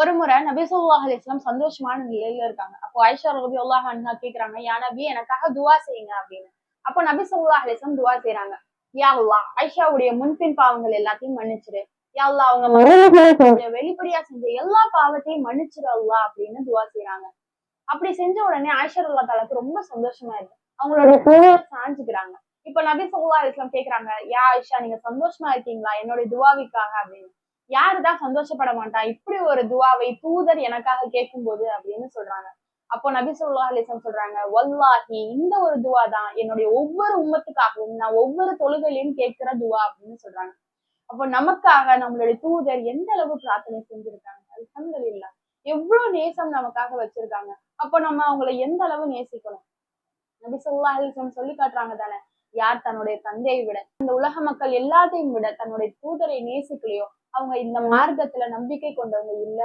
ஒரு முறை நபி ஸல்லல்லாஹு அலைஹி வஸல்லம் சந்தோஷமான நிலையில இருக்காங்க. அப்போ ஆயிஷா ரலியல்லாஹு அன்ஹா கேக்குறாங்க, யா நபி எனக்காக துஆ செய்யுங்க அப்படின்னு. அப்போ நபி ஸல்லல்லாஹு அலைஹி வஸல்லம் துஆ செய்றாங்க. யா அல்லாஹ் ஆயிஷாவுடைய முன்பின் பாவங்கள் எல்லாத்தையும் மன்னிச்சிரு. யா அல்லாஹ் அவங்க வெளிப்படையா செஞ்ச எல்லா பாவத்தையும் மன்னிச்சிரு அல்லாஹ் அப்படின்னு துஆ செய்றாங்க. அப்படி செஞ்ச உடனே ஆயிஷா ரலியல்லாஹு தஆலாக்கு ரொம்ப சந்தோஷமா இருக்கு. அவங்களோட தோள சாஞ்சுக்கிறாங்க. இப்ப நபி ஸல்லல்லாஹு அலைஹி வஸல்லம் கேக்குறாங்க, யா ஆயிஷா நீங்க சந்தோஷமா இருக்கீங்களா என்னுடைய துஆவிற்காக அப்படின்னு. யாருதான் சந்தோஷப்பட மாட்டா இப்படி ஒரு துஆவை தூதர் எனக்காக கேட்கும்போது அப்படின்னு சொல்றாங்க. அப்போ நபி ஸல்லல்லாஹு அலைஹி வஸல்லம் சொல்றாங்க, வல்லாஹி இந்த ஒரு துஆ தான் என்னுடைய ஒவ்வொரு உம்மத்துக்காகவும் நான் ஒவ்வொரு தொழுகையிலும் கேட்கிற துஆ அப்படின்னு சொல்றாங்க. அப்போ நமக்காக நம்மளுடைய தூதர் எந்த அளவு பிரார்த்தனை செஞ்சிருக்காங்க. அல்ஹம்துலில்லாஹ். எவ்வளவு நேசம் நமக்காக வச்சிருக்காங்க. அப்போ நம்ம அவங்களை எந்த அளவு நேசிக்கணும். நபி ஸல்லல்லாஹு அலைஹி வஸல்லம் சொல்லி காட்டுறாங்க தானே, யார் தன்னுடைய தந்தையை விட இந்த உலக மக்கள் எல்லாத்தையும் விட தன்னுடைய தூதரை நேசிக்கலையோ அவங்க இந்த மார்க்கத்துல நம்பிக்கை கொண்டவங்க இல்ல